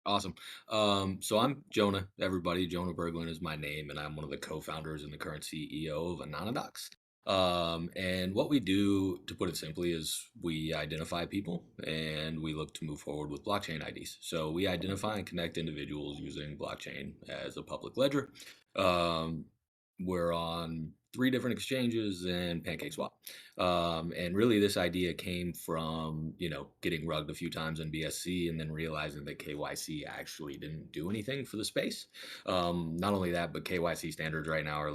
Awesome. So I'm Jonah, everybody. Jonah Berglund is my name, and I'm one of the co-founders and the current CEO of AnonyDoxx. And what we do, to put it simply, is we identify people and we look to move forward with blockchain IDs. So we identify and connect individuals using blockchain as a public ledger. Um, we're on three different exchanges and PancakeSwap. And really, this idea came from, getting rugged a few times in BSC and then realizing that KYC actually didn't do anything for the space. Not only that, but KYC standards right now they're a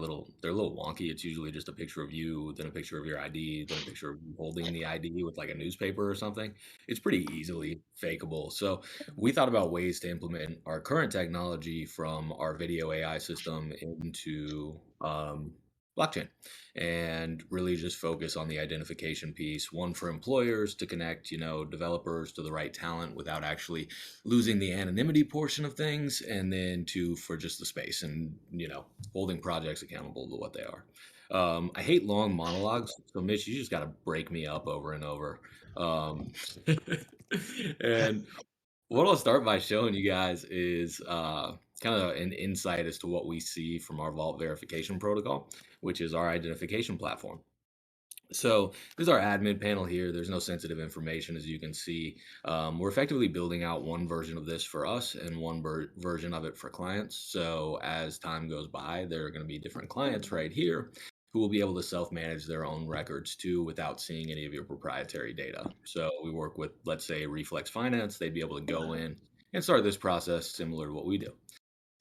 little wonky. It's usually just a picture of you, then a picture of your ID, then a picture of you holding the ID with like a newspaper or something. It's pretty easily fakeable. So we thought about ways to implement our current technology from our video AI system into blockchain and really just focus on the identification piece. One for employers to connect, developers to the right talent without actually losing the anonymity portion of things, and then two for just the space and holding projects accountable to what they are. I hate long monologues, so Mitch, you just got to break me up over and over. Um, and what I'll start by showing you guys is kind of an insight as to what we see from our vault verification protocol, which is our identification platform. So this is our admin panel here. There's no sensitive information, as you can see. We're effectively building out one version of this for us and one version of it for clients. So as time goes by, there are going to be different clients right here who will be able to self-manage their own records too without seeing any of your proprietary data. So we work with, let's say, Reflex Finance. They'd be able to go in and start this process similar to what we do.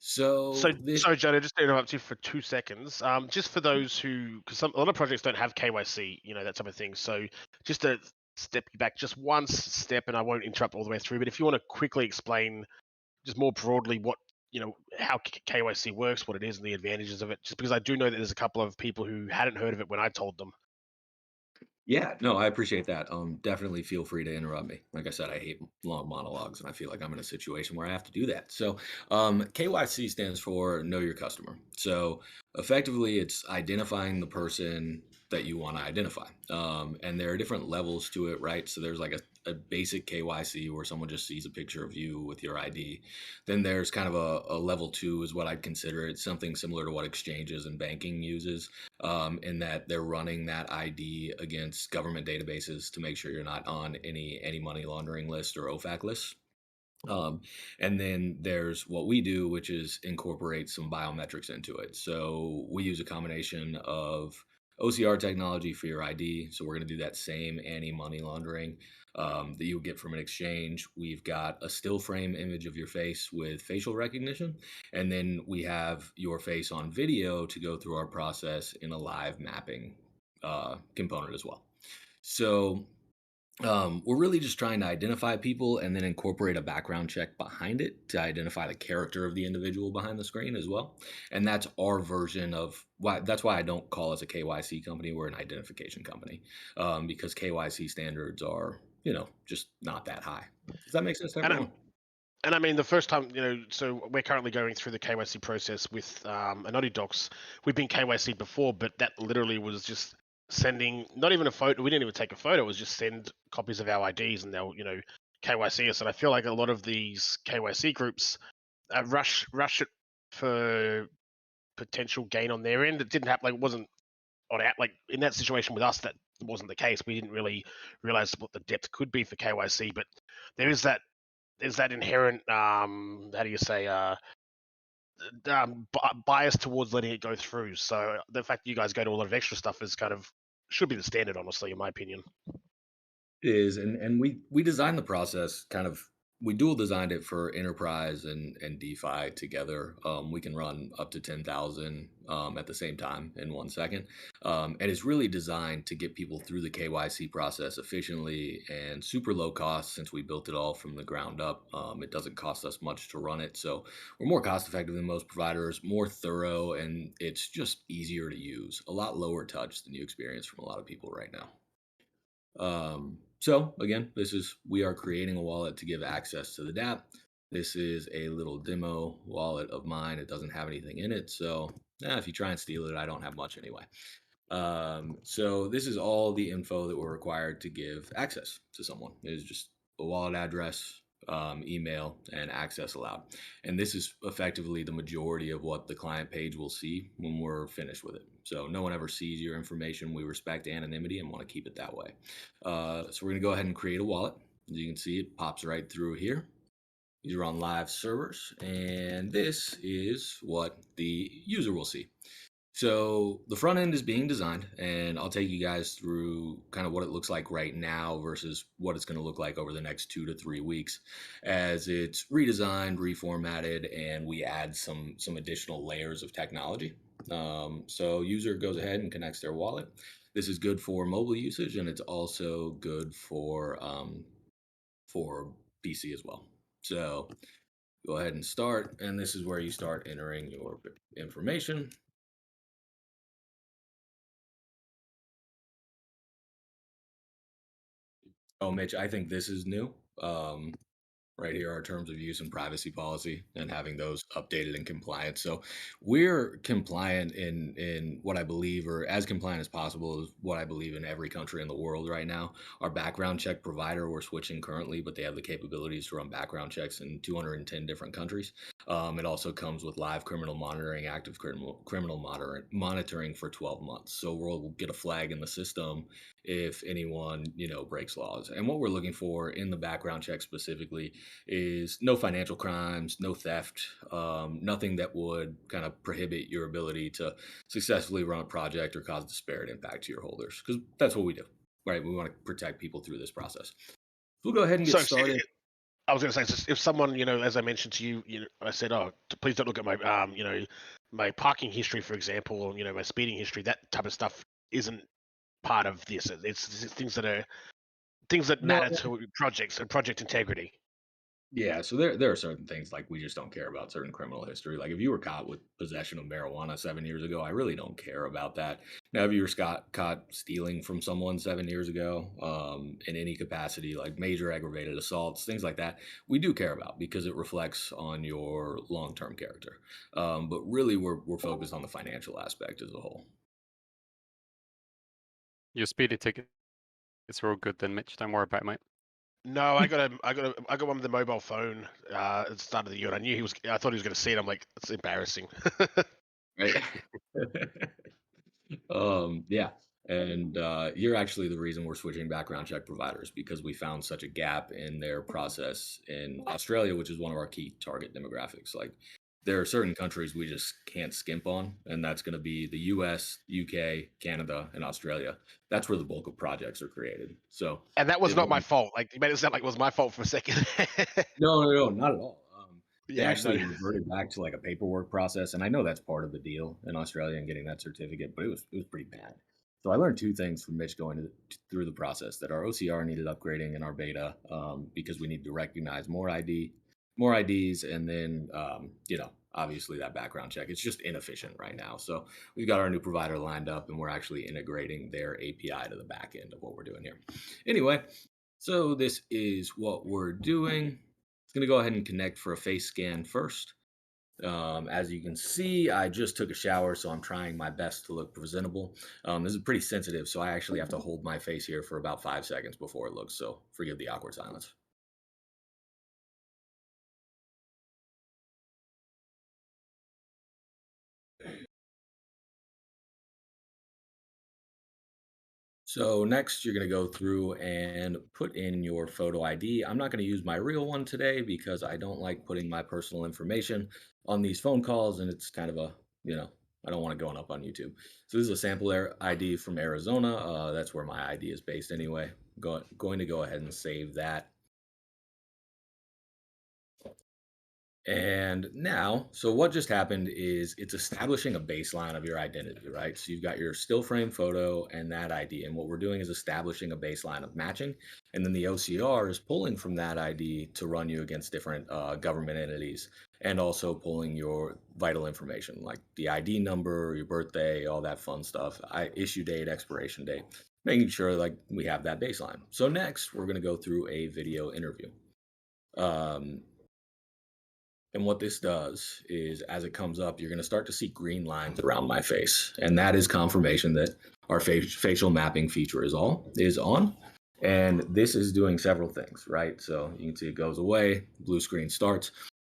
So, So this sorry, Jonah, just to interrupt you for 2 seconds. Just for those who, because a lot of projects don't have KYC, that type of thing. So, just to step you back just one step, and I won't interrupt all the way through. But if you want to quickly explain, just more broadly, what how KYC works, what it is, and the advantages of it, just because I do know that there's a couple of people who hadn't heard of it when I told them. Yeah, no, I appreciate that. Definitely feel free to interrupt me. Like I said, I hate long monologues, and I feel like I'm in a situation where I have to do that. So, KYC stands for Know Your Customer. So, effectively, it's identifying the person that you want to identify. And there are different levels to it, right? So, there's like a basic KYC where someone just sees a picture of you with your ID. Then there's kind of a level two, is what I'd consider it, something similar to what exchanges and banking uses, in that they're running that ID against government databases to make sure you're not on any money laundering list or OFAC lists. Um, and then there's what we do, which is incorporate some biometrics into it. So we use a combination of OCR technology for your ID. So we're going to do that same anti-money laundering that you would get from an exchange. We've got a still frame image of your face with facial recognition, and then we have your face on video to go through our process in a live mapping component as well. So we're really just trying to identify people and then incorporate a background check behind it to identify the character of the individual behind the screen as well. And that's our version of why. That's why I don't call us a KYC company. We're an identification company, because KYC standards are, just not that high. Does that make sense to And I, everyone? and I mean, the first time, so we're currently going through the KYC process with AnonyDoxx. We've been KYC before, but that literally was just sending, not even a photo. We didn't even take a photo. It was just send copies of our IDs, and they'll, KYC us. And I feel like a lot of these KYC groups rush it for potential gain on their end. It didn't happen. Like, it wasn't on out. Like in that situation with us, that wasn't the case. We didn't really realize what the depth could be for KYC, but there is that there's that inherent how do you say bias towards letting it go through. So the fact that you guys go to a lot of extra stuff is kind of should be the standard, honestly, in my opinion. Is and we designed the process kind of, we dual designed it for enterprise and DeFi together. We can run up to 10,000 at the same time in 1 second, and it's really designed to get people through the KYC process efficiently and super low cost. Since we built it all from the ground up, it doesn't cost us much to run it, so we're more cost effective than most providers, more thorough, and it's just easier to use. A lot lower touch than you experience from a lot of people right now. So again, we are creating a wallet to give access to the DApp. This is a little demo wallet of mine. It doesn't have anything in it. So if you try and steal it, I don't have much anyway. So this is all the info that we're required to give access to someone. It is just a wallet address, email, and access allowed. And this is effectively the majority of what the client page will see when we're finished with it. So no one ever sees your information. We respect anonymity and want to keep it that way. So we're going to go ahead and create a wallet. As you can see, it pops right through here. These are on live servers, and this is what the user will see. So the front end is being designed, and I'll take you guys through kind of what it looks like right now versus what it's going to look like over the next 2 to 3 weeks as it's redesigned, reformatted, and we add some additional layers of technology. So user goes ahead and connects their wallet. This is good for mobile usage, and it's also good for PC as well. So go ahead and start, and this is where you start entering your information. Oh, Mitch, I think this is new. Um, right here, our terms of use and privacy policy, and having those updated and compliant. So we're compliant in what I believe, or as compliant as possible, is what I believe in every country in the world right now. Our background check provider, we're switching currently, but they have the capabilities to run background checks in 210 different countries. It also comes with live criminal monitoring, active criminal monitoring for 12 months. So we'll get a flag in the system if anyone breaks laws. And what we're looking for in the background check specifically is no financial crimes, no theft, nothing that would kind of prohibit your ability to successfully run a project or cause disparate impact to your holders, because that's what we do, right? We want to protect people through this process. We'll go ahead and get So started. I was going to say, if someone, as I mentioned to you, I said, oh, please don't look at my, my parking history, for example, or my speeding history. That type of stuff isn't part of this. It's things that No, matter to projects and project integrity. yeah, so there are certain things like we just don't care about certain criminal history. Like if you were caught with possession of marijuana 7 years ago, I really don't care about that. Now, if you were caught stealing from someone 7 years ago, in any capacity, like major aggravated assaults, things like that, we do care about because it reflects on your long-term character. But really, we're focused on the financial aspect as a whole. Your speedy ticket is real good then, Mitch. Don't worry about it, mate. No, I got one with the mobile phone at the start of the year. And I thought he was going to see it. I'm like, it's embarrassing. Right. Yeah. And you're actually the reason we're switching background check providers, because we found such a gap in their process in Australia, which is one of our key target demographics. Like there are certain countries we just can't skimp on, and that's going to be the US, UK, Canada, and Australia. That's where the bulk of projects are created. So And that was it not my wouldn't. fault. Like, you made it sound like it was my fault for a second. No, not at all. They Yeah, no. actually reverted back to like a paperwork process, and I know that's part of the deal in Australia and getting that certificate, but it was pretty bad. So I learned two things from Mitch going through the process: that our OCR needed upgrading in our beta, because we need to recognize more IDs, and then obviously that background check. It's just inefficient right now. So we've got our new provider lined up, and we're actually integrating their API to the back end of what we're doing here. Anyway, so this is what we're doing. Going to go ahead and connect for a face scan first. As you can see, I just took a shower, so I'm trying my best to look presentable. This is pretty sensitive, so I actually have to hold my face here for about 5 seconds before it looks, so forgive the awkward silence. So next, you're going to go through and put in your photo ID. I'm not going to use my real one today because I don't like putting my personal information on these phone calls, and it's kind of I don't want it going up on YouTube. So this is a sample ID from Arizona. That's where my ID is based anyway. Going to go ahead and save that. And now, so what just happened is it's establishing a baseline of your identity, right? So you've got your still frame photo and that ID. And what we're doing is establishing a baseline of matching. And then the OCR is pulling from that ID to run you against different government entities, and also pulling your vital information like the ID number, your birthday, all that fun stuff, issue date, expiration date, making sure like we have that baseline. So next, we're going to go through a video interview. And what this does is, as it comes up, you're going to start to see green lines around my face. And that is confirmation that our facial mapping feature is on. And this is doing several things, right? So you can see it goes away, blue screen starts.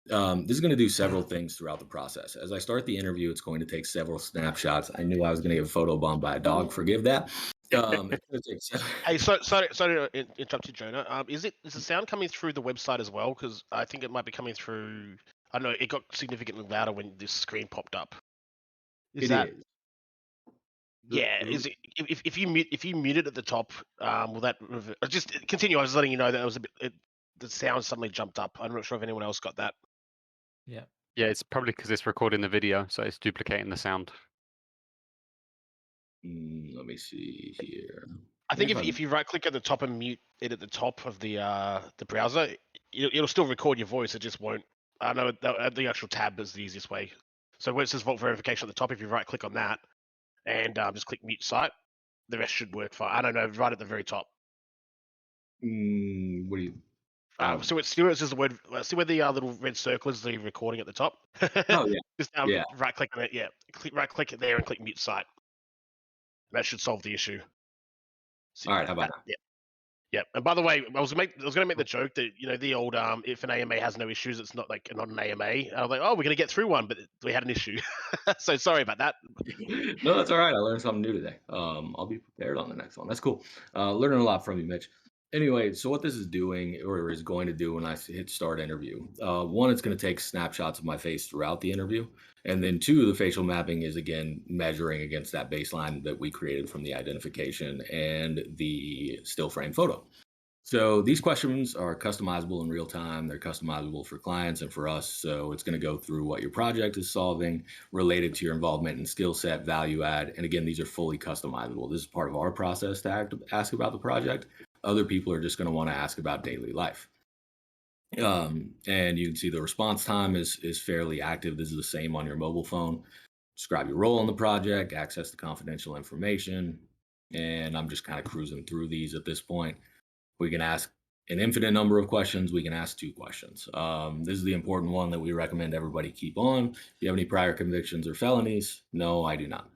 This is going to do several things throughout the process. As I start the interview, it's going to take several snapshots. I knew I was going to get photobombed by a dog. Forgive that. It's going to take Hey, sorry to interrupt you, Jonah. Is the sound coming through the website as well? Because I think it might be coming through. I don't know. It got significantly louder when this screen popped up. Is It that is. yeah? Is it if you mute it at the top? Will that just continue? I was letting you know that it was a bit. The sound suddenly jumped up. I'm not sure if anyone else got that. Yeah, it's probably because it's recording the video, so it's duplicating the sound. Let me see here. I think if you right click at the top and mute it at the top of the browser, it'll still record your voice. It just won't. I know the actual tab is the easiest way. So where it says vault verification at the top, if you right click on that and just click mute site, the rest should work fine. I don't know, right at the very top. What do you? So it says the word. See where the little red circle is, the recording at the top. Oh yeah, Just yeah. right click on it. Yeah, right click it there and click mute site. That should solve the issue. All right, how about Yeah. Yeah, and by the way, I was going to make the joke that the old if an AMA has no issues, it's not an AMA. I was like, oh, we're going to get through one, but we had an issue. So sorry about that. No, that's all right. I learned something new today. I'll be prepared on the next one. That's cool. Learning a lot from you, Mitch. Anyway, so what this is doing or is going to do when I hit start interview, one, it's going to take snapshots of my face throughout the interview. And then two, the facial mapping is again measuring against that baseline that we created from the identification and the still frame photo. So these questions are customizable in real time. They're customizable for clients and for us. So it's going to go through what your project is solving related to your involvement and skill set, value add. And again, these are fully customizable. This is part of our process to ask about the project. Other people are just going to want to ask about daily life. And you can see the response time is fairly active. This is the same on your mobile phone. Describe your role in the project, access the confidential information. And I'm just kind of cruising through these at this point. We can ask an infinite number of questions. We can ask 2 questions. This is the important one that we recommend everybody keep on. Do you have any prior convictions or felonies? No, I do not.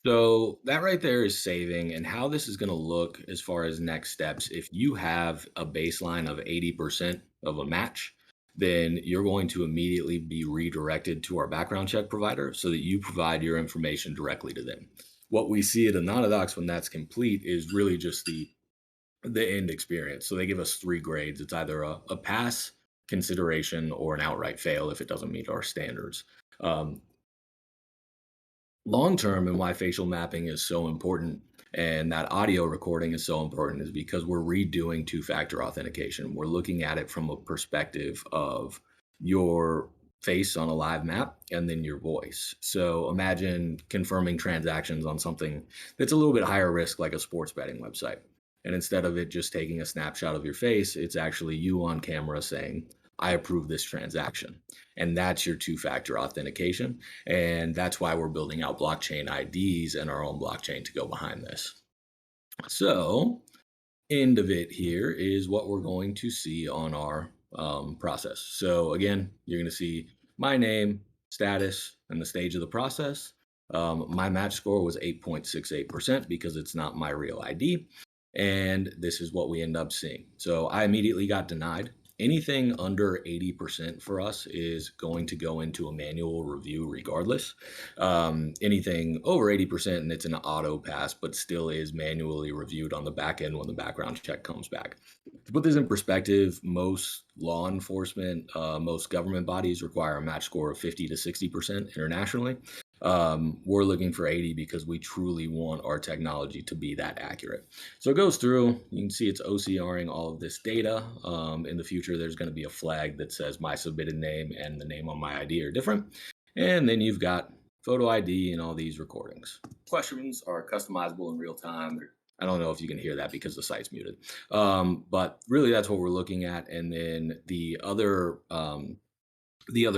So that right there is saving, and how this is going to look as far as next steps. If you have a baseline of 80% of a match, then you're going to immediately be redirected to our background check provider so that you provide your information directly to them. What we see at AnonyDoxx when that's complete is really just the end experience. So they give us 3 grades. It's either a pass, consideration, or an outright fail if it doesn't meet our standards. Long term, and why facial mapping is so important and that audio recording is so important is because we're redoing 2-factor authentication. We're looking at it from a perspective of your face on a live map and then your voice. So imagine confirming transactions on something that's a little bit higher risk, like a sports betting website. And instead of it just taking a snapshot of your face, it's actually you on camera saying, I approve this transaction. And that's your 2-factor authentication. And that's why we're building out blockchain IDs and our own blockchain to go behind this. So, end of it here is what we're going to see on our process. So, again, you're going to see my name, status, and the stage of the process. My match score was 8.68% because it's not my real ID. And this is what we end up seeing. So, I immediately got denied. Anything under 80% for us is going to go into a manual review regardless. Anything over 80% and it's an auto pass, but still is manually reviewed on the back end when the background check comes back. To put this in perspective, most law enforcement, most government bodies require a match score of 50 to 60% internationally. We're looking for 80 because we truly want our technology to be that accurate. So it goes through, you can see it's OCRing all of this data. In the future, there's going to be a flag that says my submitted name and the name on my ID are different. And then you've got photo ID and all these recordings. Questions are customizable in real time. I don't know if you can hear that because the site's muted. But really that's what we're looking at. And then the other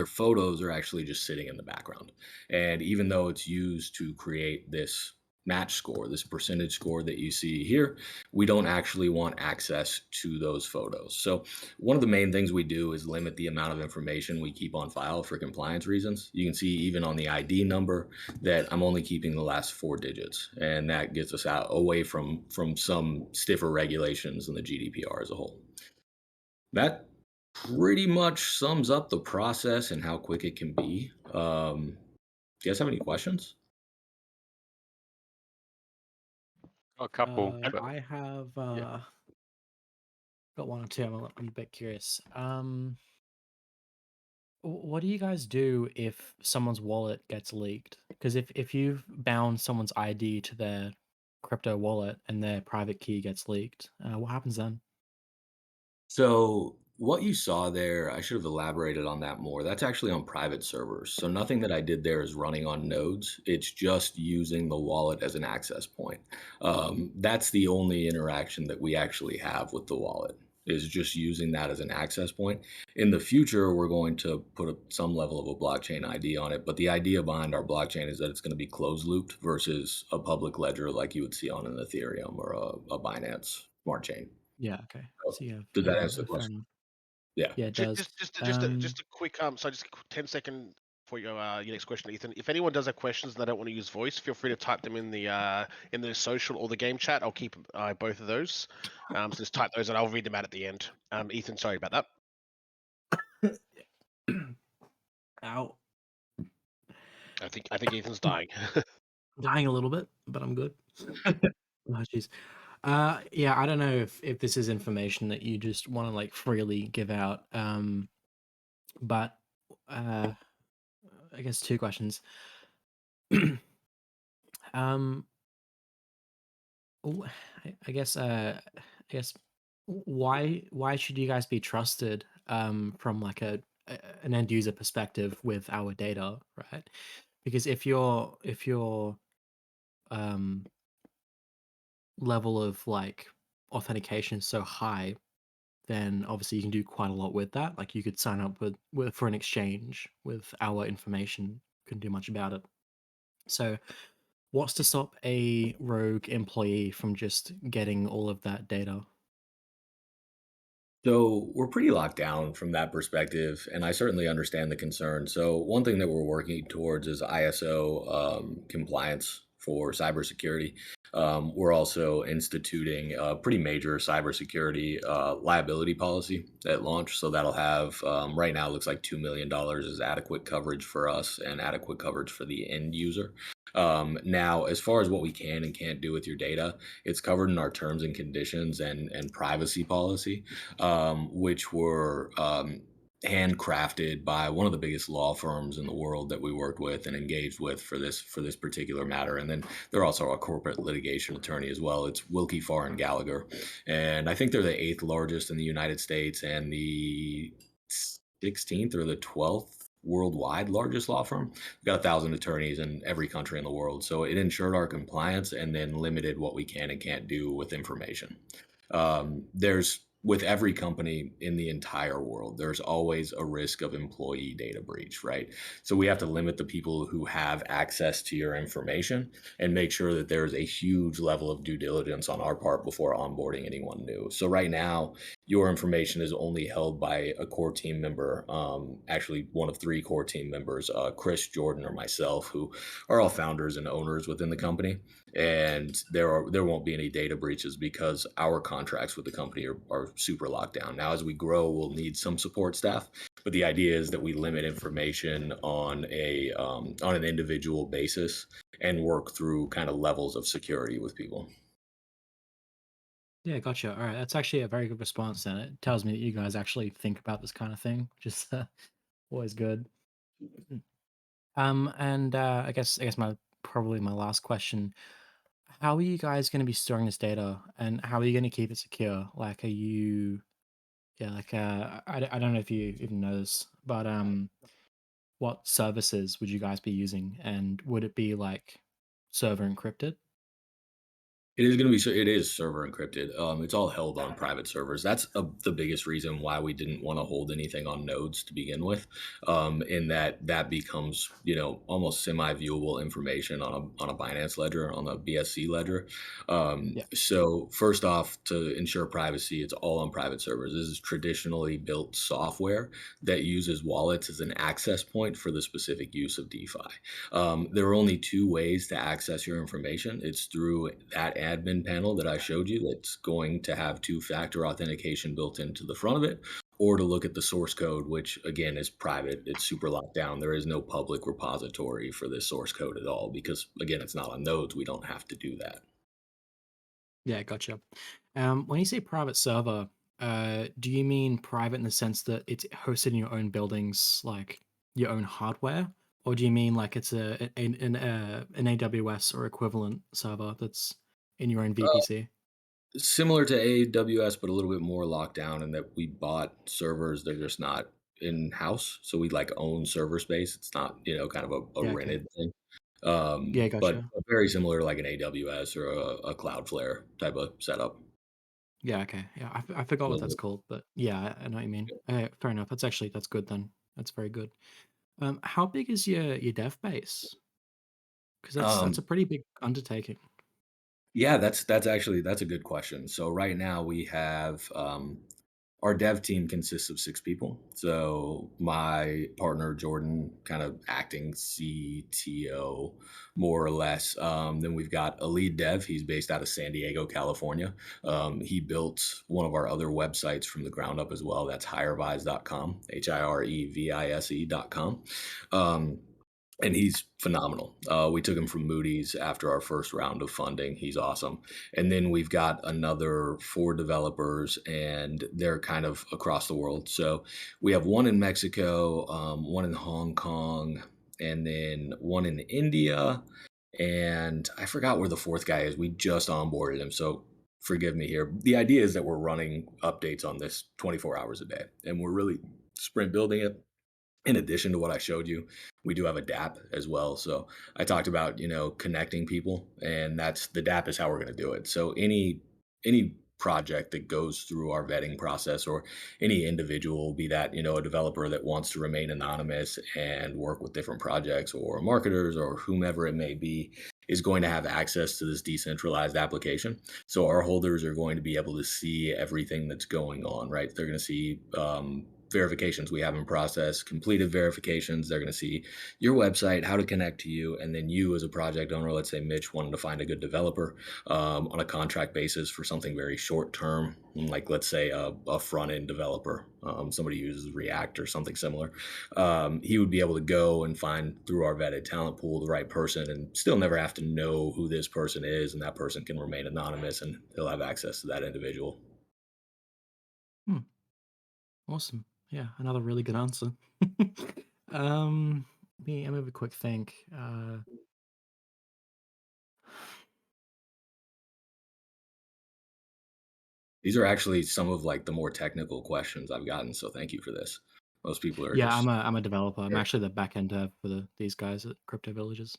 photos are actually just sitting in the background. And even though it's used to create this match score, this percentage score that you see here, we don't actually want access to those photos. So one of the main things we do is limit the amount of information we keep on file for compliance reasons. You can see even on the ID number that I'm only keeping the last 4 digits, and that gets us out away from some stiffer regulations in the GDPR as a whole. That pretty much sums up the process and how quick it can be. Do you guys have any questions? A couple, And but I have yeah. got one or two. I'm a bit curious. What do you guys do if someone's wallet gets leaked? Because if you've bound someone's ID to their crypto wallet and their private key gets leaked, what happens then? So what you saw there, I should have elaborated on that more. That's actually on private servers. So nothing that I did there is running on nodes. It's just using the wallet as an access point. That's the only interaction that we actually have with the wallet is just using that as an access point. In the future, we're going to put some level of a blockchain ID on it. But the idea behind our blockchain is that it's going to be closed looped versus a public ledger like you would see on an Ethereum or a Binance smart chain. Yeah, okay. So, So you have does that answer the fair question? enough. Yeah. Yeah, it does. just a quick so just a 10-second for your next question, Ethan. If anyone does have questions and they don't want to use voice, feel free to type them in the social or the game chat. I'll keep both of those. So just type those and I'll read them out at the end. Ethan, sorry about that. Ow. I think Ethan's dying. Dying a little bit, but I'm good. Oh, jeez. Yeah, I don't know if this is information that you just want to like freely give out. But uh, I guess two questions. um, w- I guess why should you guys be trusted from like an end user perspective with our data, right? Because if your um level of like authentication is so high, then obviously you can do quite a lot with that. Like you could sign up with for an exchange with our information. Couldn't do much about it. So, what's to stop a rogue employee from just getting all of that data? So we're pretty locked down from that perspective, and I certainly understand the concern. So one thing that we're working towards is ISO compliance for cybersecurity. We're also instituting a pretty major cybersecurity liability policy at launch. So that'll have right now it looks like $2 million is adequate coverage for us and adequate coverage for the end user. Now, as far as what we can and can't do with your data, it's covered in our terms and conditions and privacy policy, which were handcrafted by one of the biggest law firms in the world that we worked with and engaged with for this particular matter. And then they're also a corporate litigation attorney as well. It's Wilkie Farr and Gallagher, and I think they're the eighth largest in the United States and the 16th or the 12th worldwide largest law firm. We've got 1,000 attorneys in every country in the world. So it ensured our compliance and then limited what we can and can't do with information. There's with every company in the entire world, there's always a risk of employee data breach, right? So we have to limit the people who have access to your information and make sure that there is a huge level of due diligence on our part before onboarding anyone new. So right now, your information is only held by a core team member, actually one of 3 core team members, Chris, Jordan, or myself, who are all founders and owners within the company. And there won't be any data breaches because our contracts with the company are super locked down. Now, as we grow, we'll need some support staff, but the idea is that we limit information on an individual basis and work through kind of levels of security with people. Yeah, gotcha. All right, that's actually a very good response, and it tells me that you guys actually think about this kind of thing, which is always good. And I guess my probably my last question: how are you guys going to be storing this data, and how are you going to keep it secure? Like, are you yeah, like I don't know if you even know this, but what services would you guys be using, and would it be like server encrypted? It is going to be. It is server encrypted. It's all held on private servers. That's the biggest reason why we didn't want to hold anything on nodes to begin with. In that becomes almost semi-viewable information on a Binance ledger, on a BSC ledger. Yeah. So first off, to ensure privacy, it's all on private servers. This is traditionally built software that uses wallets as an access point for the specific use of DeFi. There are only two ways to access your information. It's through that admin panel that I showed you that's going to have two-factor authentication built into the front of it, or to look at the source code, which again is private. It's super locked down. There is no public repository for this source code at all because, again, it's not on nodes. We don't have to do that. Yeah, gotcha. When you say private server, do you mean private in the sense that it's hosted in your own buildings, like your own hardware, or do you mean like it's an AWS or equivalent server that's in your own VPC? Similar to AWS, but a little bit more locked down in that we bought servers. They're just not in house. So we like own server space. It's not, kind of a Yeah, okay. rented thing. Yeah, But gotcha. very similar to like an AWS or a Cloudflare type of setup. Yeah, okay. Yeah, I forgot what that's called, but yeah, I know what you mean. Fair enough. That's good then. That's very good. How big is your dev base? Because that's Um, a pretty big undertaking. yeah, that's a good question. So right now we have our dev team consists of 6 people. So my partner Jordan, kind of acting CTO, more or less. Then we've got a lead dev. He's based out of San Diego, California. He built one of our other websites from the ground up as well. That's hirevise.com, HIREVISE.com. And he's phenomenal. We took him from Moody's after our first round of funding. He's awesome. And then we've got another 4 developers, and they're kind of across the world. So we have one in Mexico, one in Hong Kong, and then one in India. And I forgot where the fourth guy is. We just onboarded him. So forgive me here. The idea is that we're running updates on this 24 hours a day, and we're really sprint building it. In addition to what I showed you, we do have a DApp as well. So I talked about, connecting people, and that's the DApp is how we're going to do it. So any project that goes through our vetting process, or any individual, be that, a developer that wants to remain anonymous and work with different projects or marketers or whomever it may be, is going to have access to this decentralized application. So our holders are going to be able to see everything that's going on, right? They're going to see verifications we have in process, completed verifications. They're going to see your website, how to connect to you, and then you as a project owner, let's say Mitch wanted to find a good developer on a contract basis for something very short term, like let's say a front end developer, somebody who uses React or something similar. He would be able to go and find through our vetted talent pool the right person, and still never have to know who this person is, and that person can remain anonymous, and he'll have access to that individual. Hmm, awesome. Yeah, another really good answer. Let me have a quick think. These are actually some of like the more technical questions I've gotten, so thank you for this. Most people are Yeah, just I'm a developer. I'm very. actually the backend dev for these guys at CryptoVillages.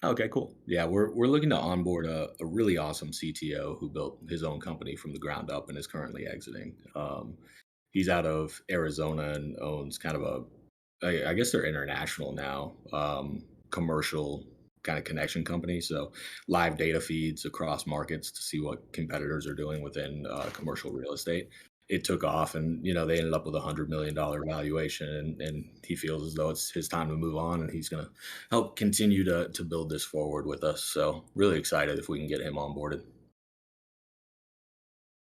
Okay, cool. Yeah, we're looking to onboard a really awesome CTO who built his own company from the ground up and is currently exiting. He's out of Arizona and owns kind of I guess they're international now, commercial kind of connection company. So live data feeds across markets to see what competitors are doing within commercial real estate. It took off, and they ended up with $100 million valuation, and he feels as though it's his time to move on, and he's going to help continue to build this forward with us. So really excited if we can get him onboarded.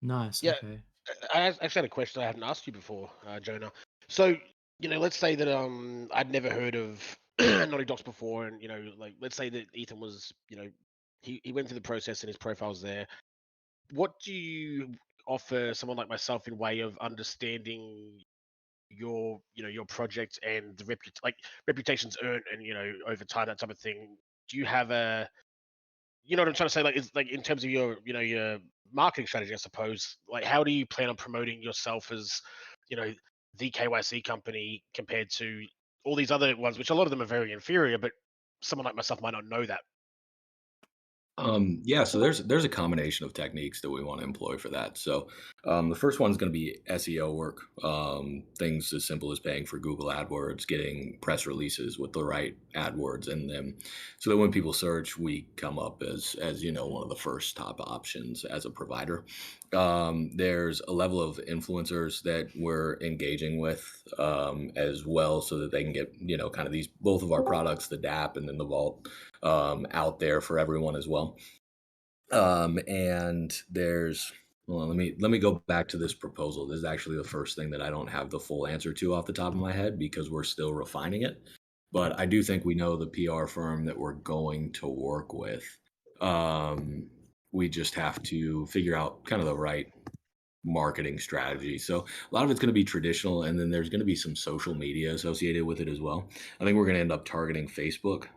Nice. Yeah, Okay. actually had a question I hadn't asked you before, Jonah. So, let's say that I'd never heard of AnonyDoxx before, and like let's say that Ethan was, he went through the process and his profile's there. What do you offer someone like myself in way of understanding your project and the reputations earned and over time, that type of thing? Do you have a what I'm trying to say? Like, it's like in terms of your marketing strategy, I suppose. Like, how do you plan on promoting yourself as, you know, the KYC company compared to all these other ones, which a lot of them are very inferior, but someone like myself might not know that. Yeah, so there's a combination of techniques that we want to employ for that. So the first one's going to be SEO work, things as simple as paying for Google AdWords, getting press releases with the right AdWords in them, so that when people search, we come up as one of the first top options as a provider. There's a level of influencers that we're engaging with as well, so that they can get kind of these both of our products, the DApp and then the Vault, out there for everyone as well. And there's well, let me go back to this proposal. This is actually the first thing that I don't have the full answer to off the top of my head because we're still refining it. But I do think we know the PR firm that we're going to work with. Um, we just have to figure out kind of the right marketing strategy. So a lot of it's going to be traditional, and then there's going to be some social media associated with it as well. I think we're going to end up targeting Facebook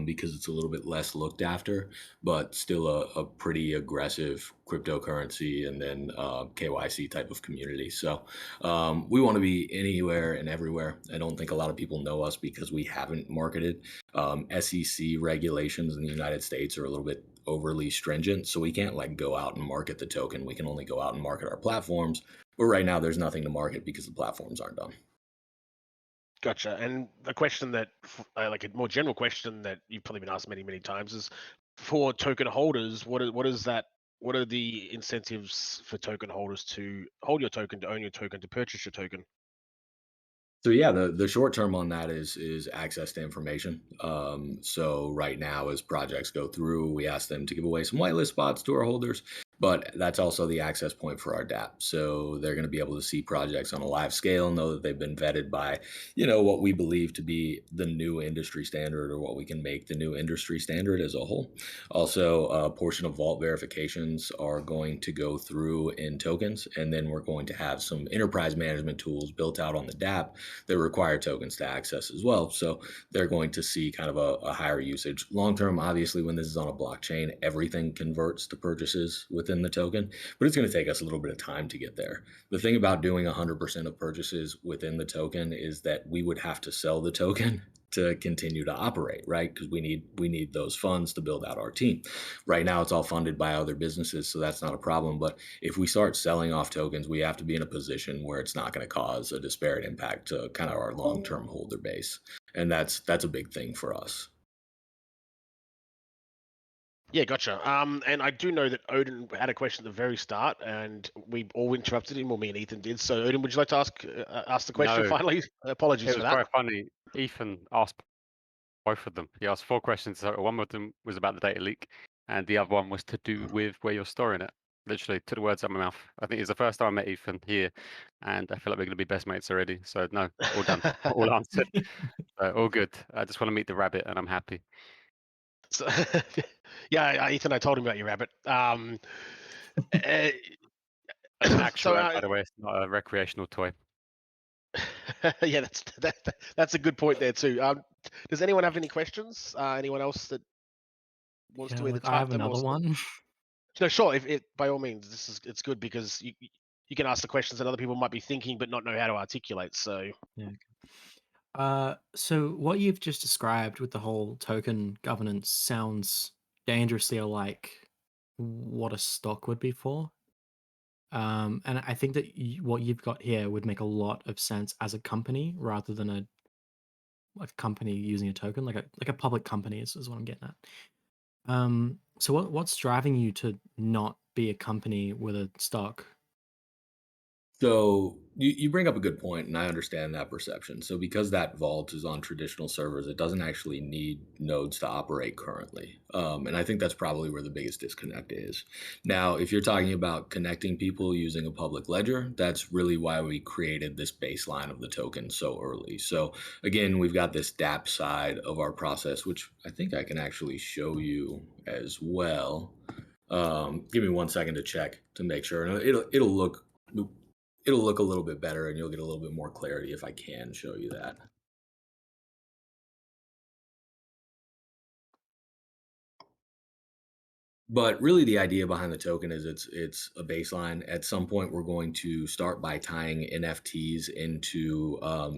because it's a little bit less looked after, but still a pretty aggressive cryptocurrency and then KYC type of community. So we want to be anywhere and everywhere. I don't think a lot of people know us because we haven't marketed. SEC regulations in the United States are a little bit overly stringent, so we can't like go out and market the token. We can only go out and market our platforms. But right now, there's nothing to market because the platforms aren't done. Gotcha. And a question that, like a more general question that you've probably been asked many, many times is, for token holders, what is that? What are the incentives for token holders to hold your token, to own your token, to purchase your token? So yeah, the short term on that is access to information. So right now, as projects go through, we ask them to give away some whitelist spots to our holders, but that's also the access point for our DApp. So they're going to be able to see projects on a live scale, know that they've been vetted by, what we believe to be the new industry standard or what we can make the new industry standard as a whole. Also, a portion of vault verifications are going to go through in tokens, and then we're going to have some enterprise management tools built out on the DApp that require tokens to access as well. So they're going to see kind of a higher usage. Long term, obviously, when this is on a blockchain, everything converts to purchases within the token, but it's going to take us a little bit of time to get there. The thing about doing 100% of purchases within the token is that we would have to sell the token to continue to operate, right? Because we need those funds to build out our team. Right now, it's all funded by other businesses, so that's not a problem. But if we start selling off tokens, we have to be in a position where it's not going to cause a disparate impact to kind of our long-term holder base, and that's a big thing for us. Yeah, gotcha. And I do know that Odin had a question at the very start, and we all interrupted him, or me and Ethan did. So, Odin, would you like to ask the question No, finally? Apologies it for was that. quite funny. Ethan asked both of them. He asked 4 questions. So one of them was about the data leak, and the other one was to do with where you're storing it. Literally took the words out of my mouth. I think it's the first time I met Ethan here, and I feel like we're going to be best mates already. So no, all done, all answered. So all good. I just want to meet the rabbit, and I'm happy. So, yeah, Ethan, I told him about your rabbit. Uh, It's an actual so, rabbit, by the way. It's not a recreational toy. yeah, that's a good point there too. Does anyone have any questions? Anyone else that wants Yeah, to either like I type have them or? another one. No, sure. If it, by all means, it's good because you can ask the questions that other people might be thinking but not know how to articulate. So Yeah. So what you've just described with the whole token governance sounds dangerously like what a stock would be for. And I think that what you've got here would make a lot of sense as a company rather than a company using a token, like a public company is what I'm getting at. So what's driving you to not be a company with a stock? So you bring up a good point, and I understand that perception. So because that vault is on traditional servers, it doesn't actually need nodes to operate currently, and I think that's probably where the biggest disconnect is. Now, if you're talking about connecting people using a public ledger, that's really why we created this baseline of the token so early. So again, we've got this DApp side of our process, which I think I can actually show you as well. Give me 1 second to check to make sure, and it'll look a little bit better and you'll get a little bit more clarity if I can show you that. But really the idea behind the token is it's a baseline. At some point, we're going to start by tying NFTs into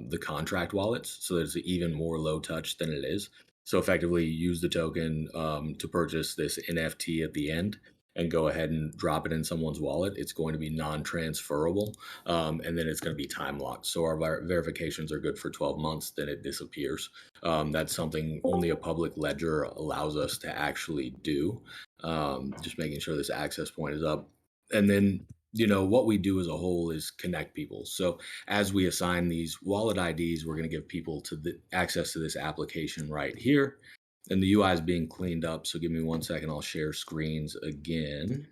the contract wallets, so there's even more low touch than it is. So effectively, use the token to purchase this NFT at the end and go ahead and drop it in someone's wallet. It's going to be non-transferable, and then it's going to be time locked. So our verifications are good for 12 months, then it disappears. That's something only a public ledger allows us to actually do. Just making sure this access point is up. And then, what we do as a whole is connect people. So as we assign these wallet IDs, we're going to give people to the access to this application right here. And the UI is being cleaned up. So give me 1 second. I'll share screens again.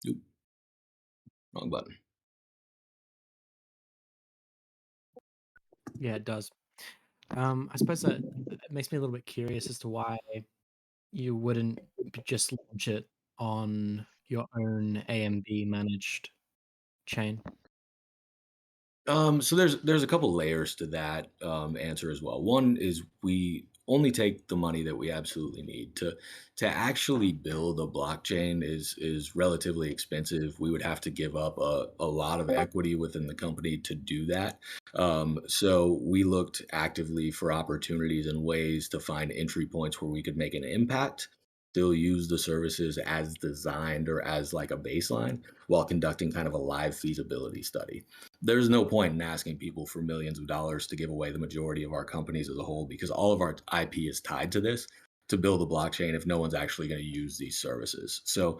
Oop, wrong button. Yeah, it does. I suppose that it makes me a little bit curious as to why you wouldn't just launch it on your own AMB managed chain. So there's a couple layers to that answer as well. One is we only take the money that we absolutely need to actually build a blockchain is relatively expensive. We would have to give up a lot of equity within the company to do that. So we looked actively for opportunities and ways to find entry points where we could make an impact, still use the services as designed or as like a baseline while conducting kind of a live feasibility study. There's no point in asking people for millions of dollars to give away the majority of our companies as a whole because all of our IP is tied to this to build a blockchain if no one's actually going to use these services. So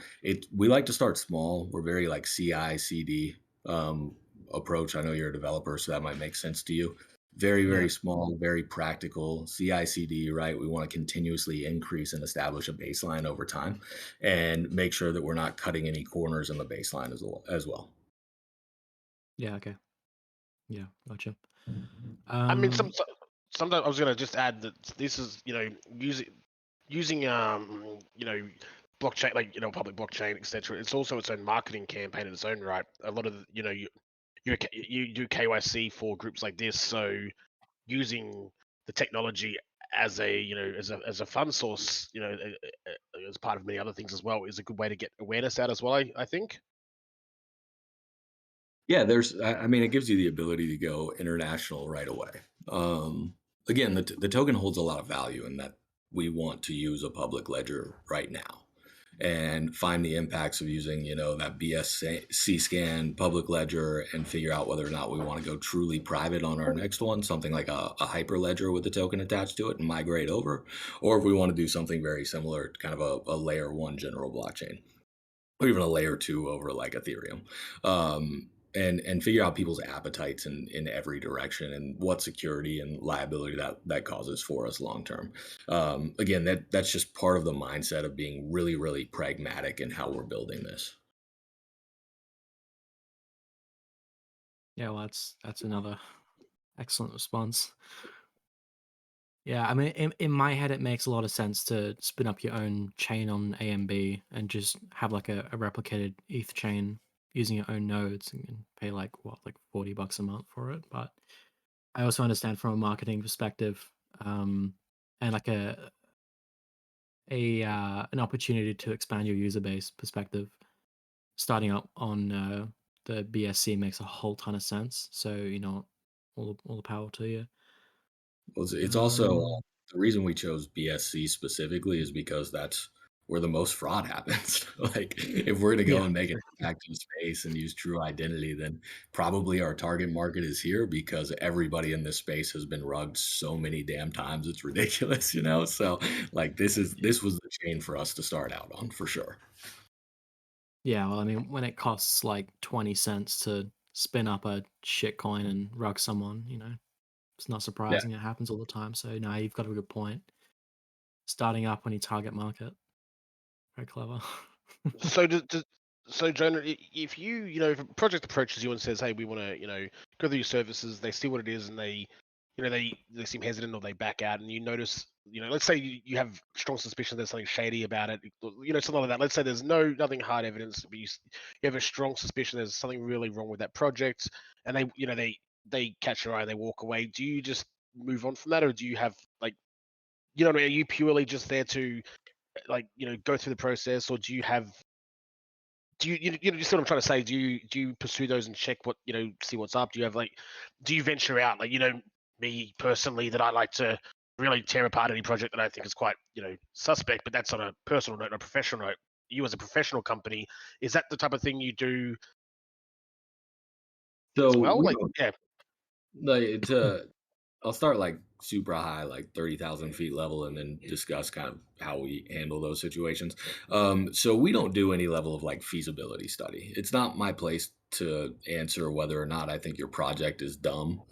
we like to start small. We're very like CI CD approach. I know you're a developer, so that might make sense to you. Very, very small, very practical CI CD, right? We want to continuously increase and establish a baseline over time and make sure that we're not cutting any corners in the baseline as well. Yeah, okay. Yeah, gotcha. I mean, Um, sometimes I was gonna just add that this is using blockchain, like public blockchain, etc. It's also its own marketing campaign in its own right. A lot of you do KYC for groups like this, so using the technology as a fund source, as part of many other things as well, is a good way to get awareness out as well. I think. Yeah, I mean, it gives you the ability to go international right away. Again, the token holds a lot of value in that we want to use a public ledger right now and find the impacts of using, that BSC scan public ledger and figure out whether or not we want to go truly private on our next one, something like a hyper ledger with the token attached to it and migrate over, or if we want to do something very similar, kind of a layer one general blockchain or even a layer two over like Ethereum, and figure out people's appetites in every direction and what security and liability that causes for us long term. Again, that's just part of the mindset of being really, really pragmatic in how we're building this. yeah, well, that's another excellent response. Yeah, I mean, in my head, it makes a lot of sense to spin up your own chain on AMB and just have like a replicated ETH chain using your own nodes and pay like $40 a month for it. But I also understand from a marketing perspective, and like an opportunity to expand your user base perspective, starting up on the BSC makes a whole ton of sense. So all the power to you. Well, it's also Um, the reason we chose BSC specifically is because that's where the most fraud happens. Like, if we're to go yeah, and make an impact in space and use true identity, then probably our target market is here because everybody in this space has been rugged so many damn times. It's ridiculous, So, like, this was the chain for us to start out on for sure. yeah. Well, I mean, when it costs like 20 cents to spin up a shit coin and rug someone, it's not Yeah. surprising. It happens all the time. So now you've got a good point. Starting up on your target market, very clever. So, so Jonah, if if a project approaches you and says, "Hey, we want to, go through your services," they see what it is and they seem hesitant or they back out, and you notice, let's say you have strong suspicion there's something shady about it, something like that. Let's say there's nothing hard evidence, but you have a strong suspicion there's something really wrong with that project, and they catch your eye and they walk away. Do you just move on from that, or do you have like, what I mean? Are you purely just there to like go through the process, or do you have you see what I'm trying to say? Do you pursue those and check what see what's up? Do you have like do you venture out like me personally that I like to really tear apart any project that I think is quite, suspect. But that's on a personal note, not a professional note. You as a professional company, is that the type of thing you do as So well? we Like, don't yeah, like to I'll start like super high, like 30,000 feet level, and then discuss kind of how we handle those situations. So we don't do any level of like feasibility study. It's not my place to answer whether or not I think your project is dumb,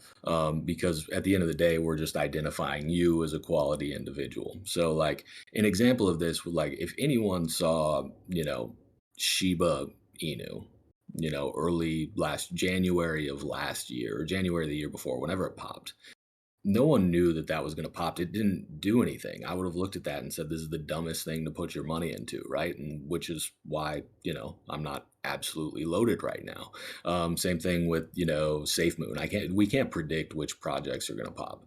because at the end of the day, we're just identifying you as a quality individual. So, like, an example of this would, like, if anyone saw, Shiba Inu, early last January of last year or January of the year before, whenever it popped, no one knew that that was going to pop. It didn't do anything. I would have looked at that and said, "This is the dumbest thing to put your money into," right? And which is why I'm not absolutely loaded right now. Same thing with SafeMoon. We can't predict which projects are going to pop.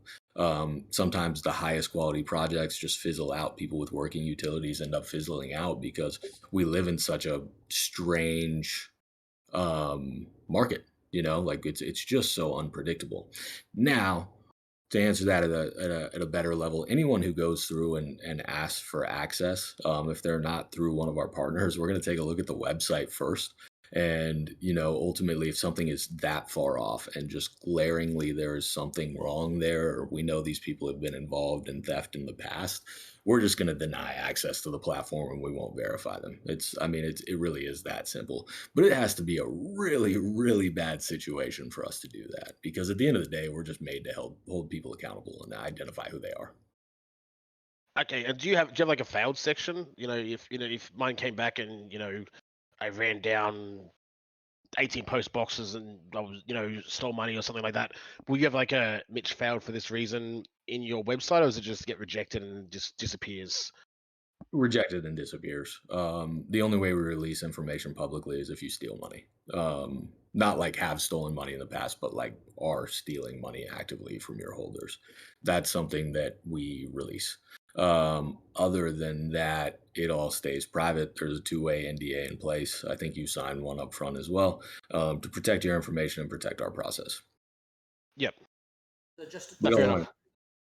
Sometimes the highest quality projects just fizzle out. People with working utilities end up fizzling out because we live in such a strange market. Like it's just so unpredictable. Now, to answer that at a better level, anyone who goes through and asks for access, if they're not through one of our partners, we're going to take a look at the website first. And ultimately, if something is that far off and just glaringly there is something wrong there, or we know these people have been involved in theft in the past, we're just going to deny access to the platform and we won't verify them. It really is that simple. But it has to be a really, really bad situation for us to do that, because at the end of the day, we're just made to hold people accountable and identify who they are. okay. And do you have like a failed section? If mine came back and I ran down 18 post boxes and I was, stole money or something like that. Will you have like a Mitch failed for this reason in your website, or does it just get rejected and just disappears? Rejected and disappears. The only way we release information publicly is if you steal money. Not like have stolen money in the past, but like are stealing money actively from your holders. That's something that we release. Other than that, it all stays private. There's a two-way NDA in place. I think you signed one up front as well, to protect your information and protect our process. Yep. So just to We Fair don't clarify, want enough.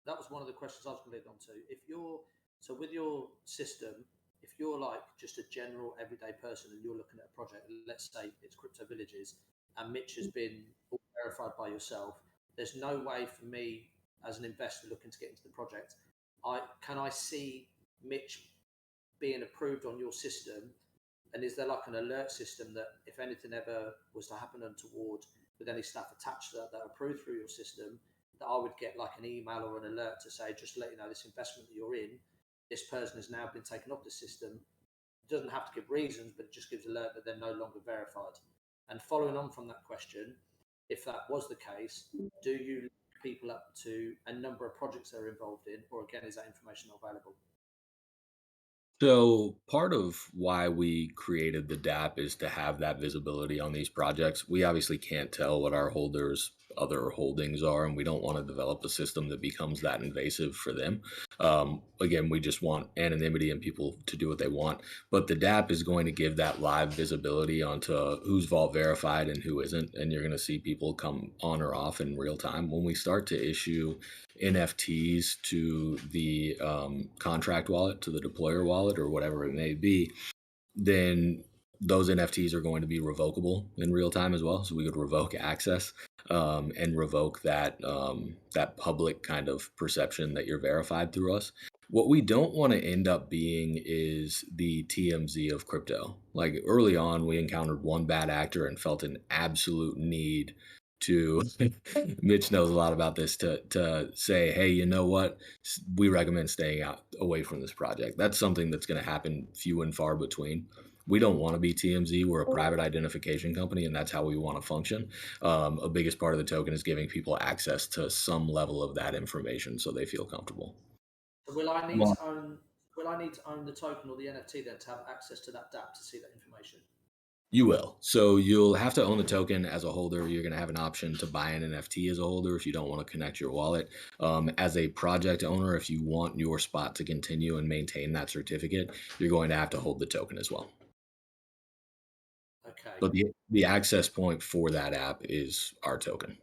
that was one of the questions I was going to lead on to. So with your system, if you're like just a general everyday person and you're looking at a project, let's say it's CryptoVillages, and Mitch has been all verified by yourself, there's no way for me as an investor looking to get into the project, can I see Mitch being approved on your system? And is there like an alert system that if anything ever was to happen untoward with any staff attached to that are approved through your system, that I would get like an email or an alert to say, just to let you know, this investment that you're in, this person has now been taken off the system. It doesn't have to give reasons, but it just gives alert that they're no longer verified. And following on from that question, if that was the case, do you link people up to a number of projects they're involved in, or again, is that information not available? So part of why we created the DApp is to have that visibility on these projects. We obviously can't tell what our holders' other holdings are, and we don't want to develop a system that becomes that invasive for them. Again, we just want anonymity and people to do what they want. But the DApp is going to give that live visibility onto who's vault verified and who isn't, and you're going to see people come on or off in real time. When we start to issue NFTs to the contract wallet, to the deployer wallet, or whatever it may be, then those NFTs are going to be revocable in real time as well. So we could revoke access, and revoke that public kind of perception that you're verified through us. What we don't want to end up being is the TMZ of crypto. Like early on, we encountered one bad actor and felt an absolute need to Mitch knows a lot about this, to say, hey, you know what? We recommend staying out away from this project. That's something that's going to happen few and far between. We don't want to be TMZ. We're a private identification company, and that's how we want to function. A biggest part of the token is giving people access to some level of that information so they feel comfortable. So will I need to own? Will I need to own the token or the NFT then to have access to that DApp to see that information? You will. So you'll have to own the token as a holder. You're going to have an option to buy an NFT as a holder if you don't want to connect your wallet. As a project owner, if you want your spot to continue and maintain that certificate, you're going to have to hold the token as well. Okay. But the access point for that app is our token.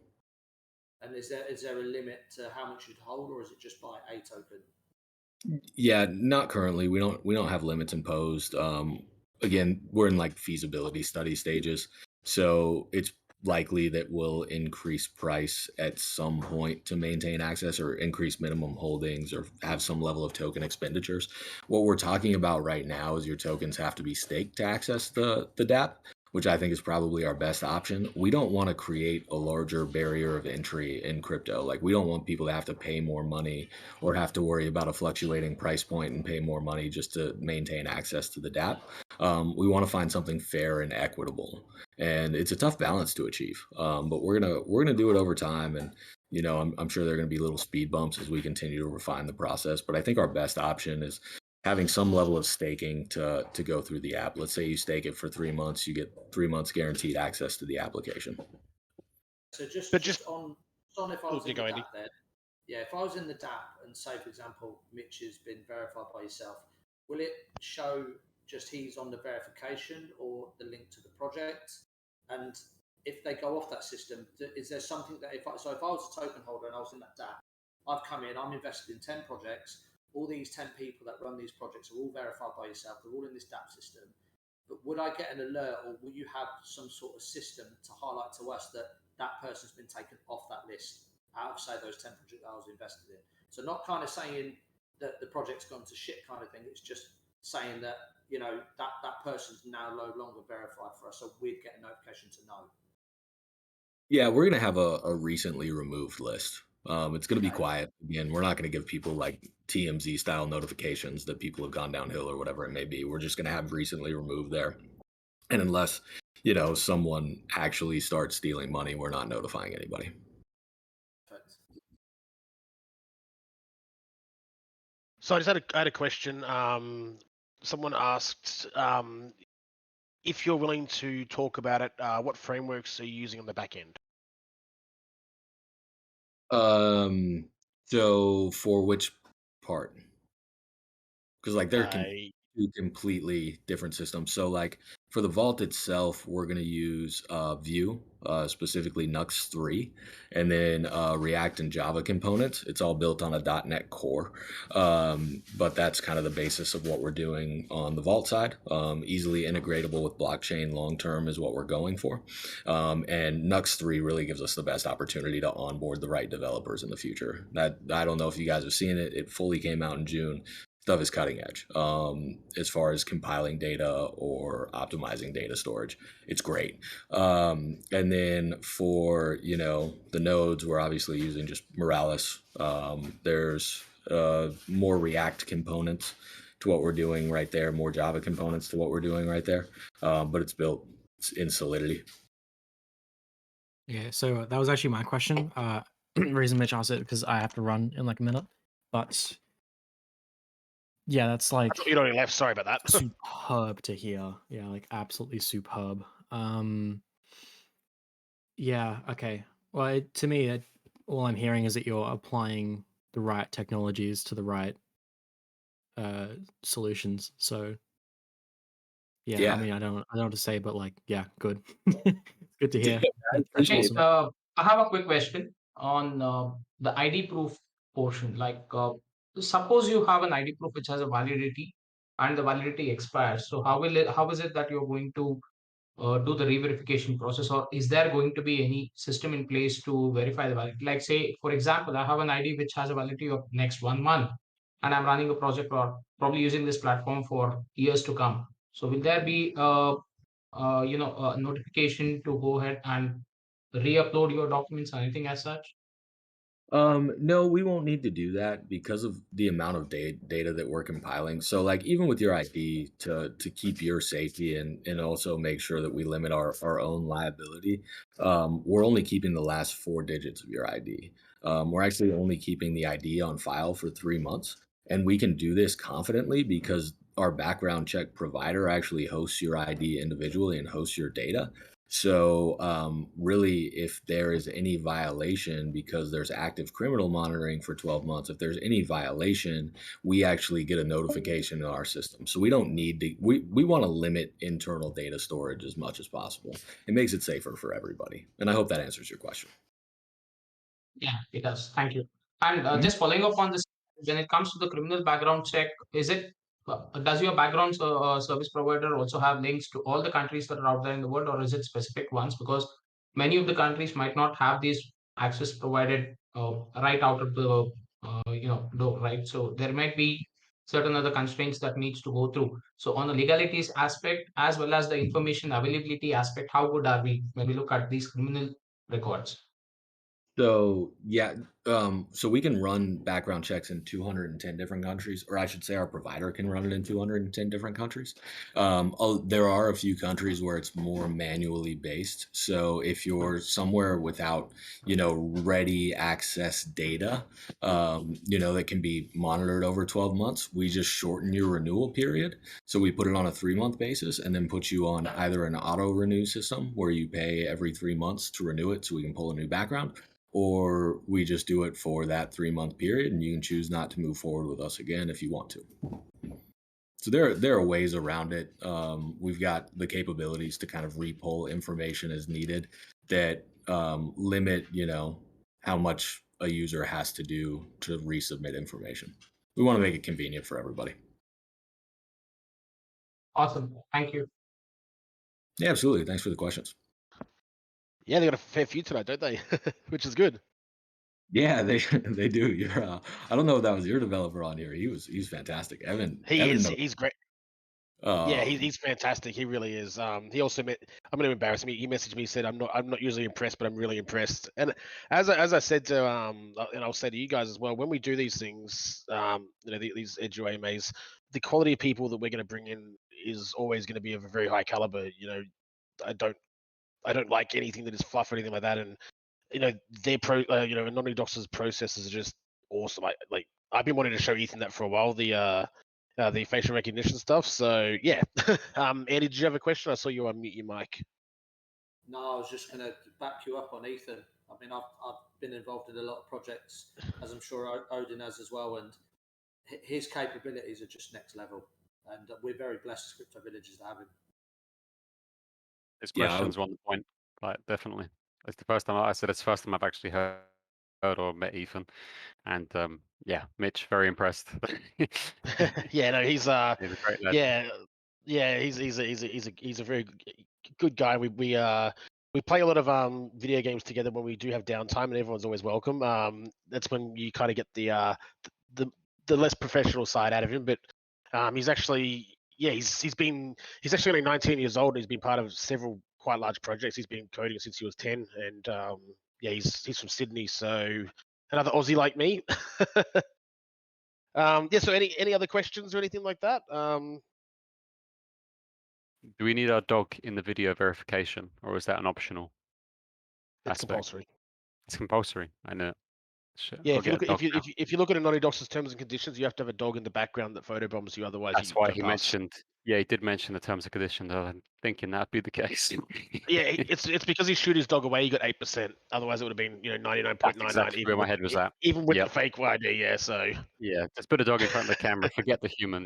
And is there a limit to how much you'd hold, or is it just by a token? Yeah, not currently. We don't have limits imposed. Again, we're in like feasibility study stages, so it's likely that we'll increase price at some point to maintain access or increase minimum holdings or have some level of token expenditures. What we're talking about right now is your tokens have to be staked to access the DApp, which I think is probably our best option. We don't want to create a larger barrier of entry in crypto. Like we don't want people to have to pay more money or have to worry about a fluctuating price point and pay more money just to maintain access to the DApp. We want to find something fair and equitable, and it's a tough balance to achieve. But we're gonna do it over time, and I'm sure there are gonna be little speed bumps as we continue to refine the process. But I think our best option is having some level of staking to go through the app. Let's say you stake it for 3 months, you get 3 months guaranteed access to the application. So just But just on if I was you in the go, Andy. DApp then, yeah, if I was in the DApp and say, for example, Mitch has been verified by yourself, will it show just he's on the verification or the link to the project? And if they go off that system, is there something that if I was a token holder and I was in that DApp, I've come in, I'm invested in 10 projects, all these 10 people that run these projects are all verified by yourself, they're all in this DApp system. But would I get an alert, or will you have some sort of system to highlight to us that that person's been taken off that list out of, say, those 10 projects I was invested in? So not kind of saying that the project's gone to shit kind of thing. It's just saying that, that person's now no longer verified for us. So we'd get a notification to know. Yeah, we're gonna have a recently removed list. It's gonna be Okay. quiet. Again, we're not gonna give people like TMZ style notifications that people have gone downhill or whatever it may be. We're just gonna have recently removed there. And unless, someone actually starts stealing money, we're not notifying anybody. Perfect. So I had a question. Someone asked if you're willing to talk about it. What frameworks are you using on the back end? So for which part? Because like they're Uh, two completely different systems. So like for the vault itself, we're going to use Vue, specifically Nux 3, and then React and Java components. It's all built on a .NET Core, but that's kind of the basis of what we're doing on the vault side. Easily integratable with blockchain long term is what we're going for, and Nux 3 really gives us the best opportunity to onboard the right developers in the future. That I don't know if you guys have seen it. It fully came out in June. Stuff is cutting edge as far as compiling data or optimizing data storage. It's great. And then for the nodes, we're obviously using just Morales. There's more React components to what we're doing right there, more Java components to what we're doing right there, but it's built in Solidity. Yeah, so that was actually my question. Reason Mitch asked it because I have to run in like a minute, but yeah, that's I thought you'd like already left. Sorry about that. superb to hear. Yeah, like absolutely superb. Yeah, okay. Well, to me, all I'm hearing is that you're applying the right technologies to the right solutions. So yeah, I Yeah. mean, I don't know what to say, but like, yeah, good. It's good to hear. I That's appreciate Okay, it. awesome. I have a quick question on the ID proof portion. Like, suppose you have an ID proof which has a validity and the validity expires. So how is it that you're going to do the re-verification process, or is there going to be any system in place to verify the validity? Like, say, for example, I have an ID which has a validity of next 1 month, and I'm running a project or probably using this platform for years to come. So will there be a notification to go ahead and re-upload your documents or anything as such? No, we won't need to do that because of the amount of data that we're compiling. So, like, even with your ID to keep your safety and also make sure that we limit our own liability, we're only keeping the last 4 digits of your ID. We're actually only keeping the ID on file for 3 months, and we can do this confidently because our background check provider actually hosts your ID individually and hosts your data. So, really, if there is any violation, because there's active criminal monitoring for 12 months, if there's any violation, we actually get a notification in our system. So we don't need to, we want to limit internal data storage as much as possible. It makes it safer for everybody. And I hope that answers your question. Yeah, it does. Thank you. And Mhm. just following up on this, when it comes to the criminal background check, does your background service provider also have links to all the countries that are out there in the world, or is it specific ones? Because many of the countries might not have these access provided right out of the door, right? So there might be certain other constraints that needs to go through. So on the legalities aspect as well as the information availability aspect, how good are we when we look at these criminal records? So yeah, so we can run background checks in 210 different countries, or I should say, our provider can run it in 210 different countries. There are a few countries where it's more manually based. So if you're somewhere without, ready access data, that can be monitored over 12 months, we just shorten your renewal period. So we put it on a 3-month basis, and then put you on either an auto renew system where you pay every 3 months to renew it, so we can pull a new background, or we just do it for that 3-month period, and you can choose not to move forward with us again if you want to. So there are ways around it. We've got the capabilities to kind of repull information as needed that limit, how much a user has to do to resubmit information. We want to make it convenient for everybody. Awesome. Thank you. Yeah, absolutely. Thanks for the questions. Yeah, they got a fair few tonight, don't they? Which is good. Yeah, they they do. I don't know if that was your developer on here. He's fantastic. He Evan is. knows. He's great. Yeah, he's fantastic. He really is. He also I'm going to embarrass me. He messaged me, said, I'm not usually impressed, but I'm really impressed." And as I said to and I'll say to you guys as well, when we do these things, these EduAMAs, the quality of people that we're going to bring in is always going to be of a very high caliber. I don't like anything that is fluff or anything like that. And their AnonyDoxx's processes are just awesome. I've been wanting to show Ethan that for a while. The facial recognition stuff. So yeah, Andy, did you have a question? I saw you unmute your mic. No, I was just going to back you up on Ethan. I mean, I've been involved in a lot of projects, as I'm sure Odin has as well, and his capabilities are just next level. And we're very blessed as CryptoVillages to have him. His Yeah, questions were on the point, like definitely. It's the first time it's the first time I've actually heard or met Ethan, and yeah, Mitch, very impressed. Yeah, no, He's a great lad. yeah, he's a very good guy. We play a lot of video games together when we do have downtime, and everyone's always welcome. That's when you kind of get the the less professional side out of him, but he's actually he's actually only 19 years old. And he's been part of several quite large projects. He's been coding since he was 10, and yeah, he's from Sydney, so another Aussie like me. Yeah. So any other questions or anything like that? Do we need our dog in the video verification, or is that an optional It's aspect? compulsory. It's compulsory. I know. Shit, Yeah, I'll if you get look a at dog now. if you look at AnonyDoxx's terms and conditions, you have to have a dog in the background that photobombs you. Otherwise, That's you why don't he pass. mentioned. Yeah, he did mention the terms and conditions. I'm thinking that'd be the case. Yeah, it's because he shoot his dog away. He got 8%. Otherwise, it would have been 99.99 That's exactly where my head was at. even with the Yep. fake ID. Yeah, so Yeah, just put a dog in front of the camera. Forget the human,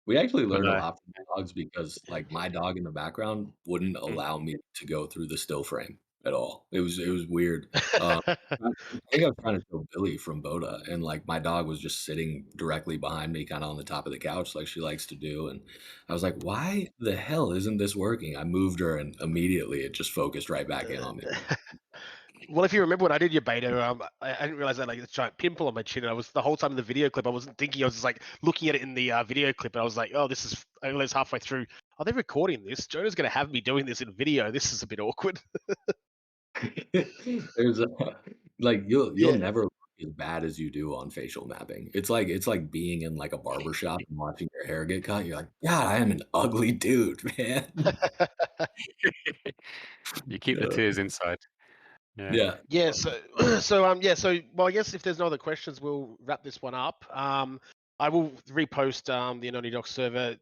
we actually But learned a lot from dogs because, like, my dog in the background wouldn't allow me to go through the still frame at all. It was weird. I think I was trying to show Billy from Boda, and like my dog was just sitting directly behind me, kind of on the top of the couch, like she likes to do. And I was like, "Why the hell isn't this working?" I moved her, and immediately it just focused right back in on me. Well, if you remember when I did your beta, I didn't realize that like this giant pimple on my chin. And I was the whole time in the video clip, I wasn't thinking. I was just like looking at it in the video clip, and I was like, "Oh, this is." I realized halfway through, are they recording this? Jonah's going to have me doing this in video. This is a bit awkward. There's like you'll Yeah. never look as bad as you do on facial mapping. It's like being in like a barber shop and watching your hair get cut. You're like, God, I am an ugly dude, man. you keep the tears inside. Yeah. Yeah. Yeah, so well, I guess if there's no other questions, we'll wrap this one up. I will repost the AnonyDoxx server.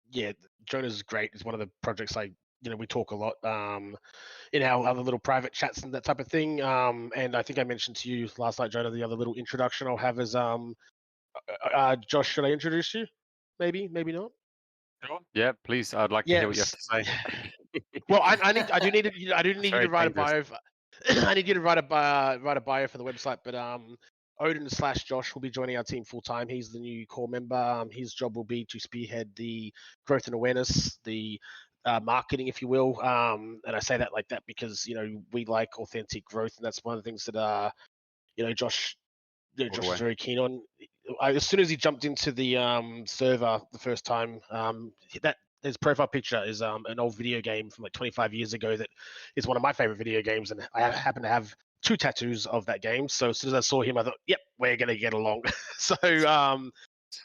Yeah, Jonah's great. It's one of the projects we talk a lot in our other little private chats and that type of thing. And I think I mentioned to you last night, Jonah, the other little introduction I'll have is Josh, should I introduce you? Maybe not. Sure. Yeah, please. I'd like to Yeah, hear what you have to say. Well, I do need It's you to very write a dangerous. bio. I need you to write a bio for the website. But Odin/Josh will be joining our team full time. He's the new core member. His job will be to spearhead the growth and awareness, the marketing, if you will. And I say that like that because we like authentic growth, and that's one of the things that Josh. All the Josh way. is very keen on. As soon as he jumped into the server the first time, that his profile picture is an old video game from like 25 years ago that is one of my favorite video games, and I happen to have 2 tattoos of that game. So as soon as I saw him, I thought, "Yep, we're gonna get along." So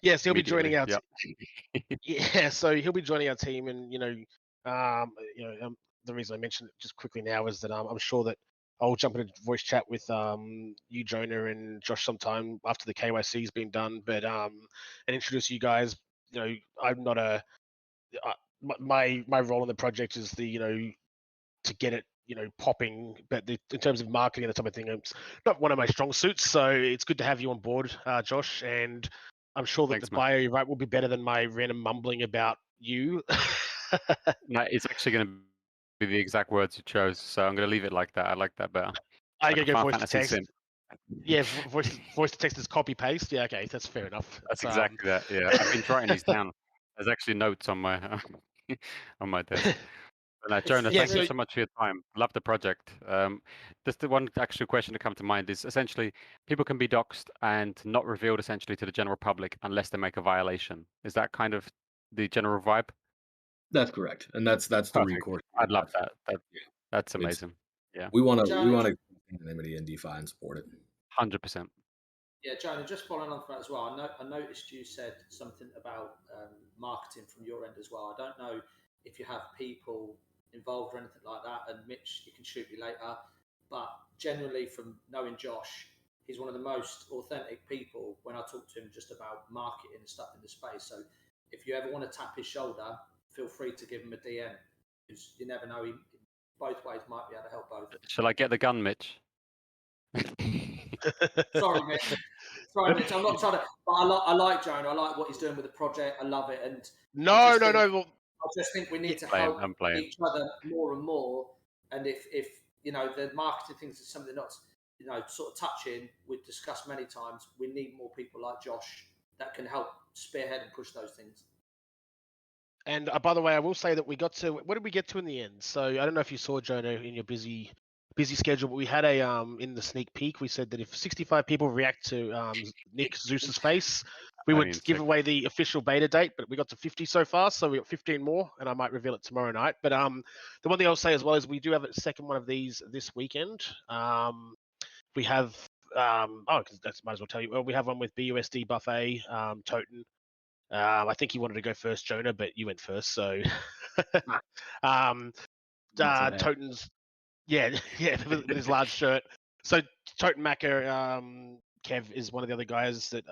yes, he'll be joining Immediately. our Yep. yeah, so he'll be joining our team, and the reason I mentioned it just quickly now is that I'm sure that I'll jump into voice chat with you, Jonah, and Josh sometime after the KYC's been done, but and introduce you guys. I'm not my role in the project is to get it popping, but in terms of marketing and that type of thing, it's not one of my strong suits. So it's good to have you on board, Josh, and I'm sure that Thanks, the man. bio you write will be better than my random mumbling about you. No, it's actually going to be the exact words you chose, so I'm going to leave it like that. I like that better. I Like gotta a go Final voice to Fantasy text. sim. Yeah, voice to text is copy paste. Yeah, okay, that's fair enough. That's exactly that. Yeah, I've been writing these down. There's actually notes on my on my desk. But no, Jonah, Yeah, thank you so so much for your time. Love the project. Just the one actual question to come to mind is essentially people can be doxxed and not revealed essentially to the general public unless they make a violation. Is that kind of the general vibe? That's correct, and that's the Perfect. recourse. I'd love that. Yeah, That's it's amazing. Yeah, we want Jonah, to anonymity in DeFi and support it. 100%. Yeah, Jonah, just following on from that as well, I noticed you said something about marketing from your end as well. I don't know if you have people involved or anything like that, and Mitch, you can shoot me later. But generally, from knowing Josh, he's one of the most authentic people when I talk to him just about marketing and stuff in the space. So if you ever want to tap his shoulder, feel free to give him a DM, because you never know, he both ways might be able to help both. Shall I get the gun, Mitch? Sorry, Mitch. Sorry, Mitch. I'm not trying to, but I like Jonah. I like what he's doing with the project. I love it, and no. Well, I just think we need to Playing, help I'm playing. each other more and more. And if the marketing things is something that's sort of touching, we've discussed many times. We need more people like Josh that can help spearhead and push those things. And by the way, I will say that we got to what did we get to in the end? So I don't know if you saw, Jonah, in your busy schedule, but we had a in the sneak peek. We said that if 65 people react to Nick Zeus's face, we I would mean, give sick. away the official beta date. But we got to 50 so far, so we got 15 more, and I might reveal it tomorrow night. But the one thing I'll say as well is we do have a second one of these this weekend. We have that's might as well tell you. Well, we have one with BUSD Buffet, Toten. I think he wanted to go first, Jonah, but you went first. So, Toten's, yeah, with his large shirt. So Toten Macker, Kev is one of the other guys that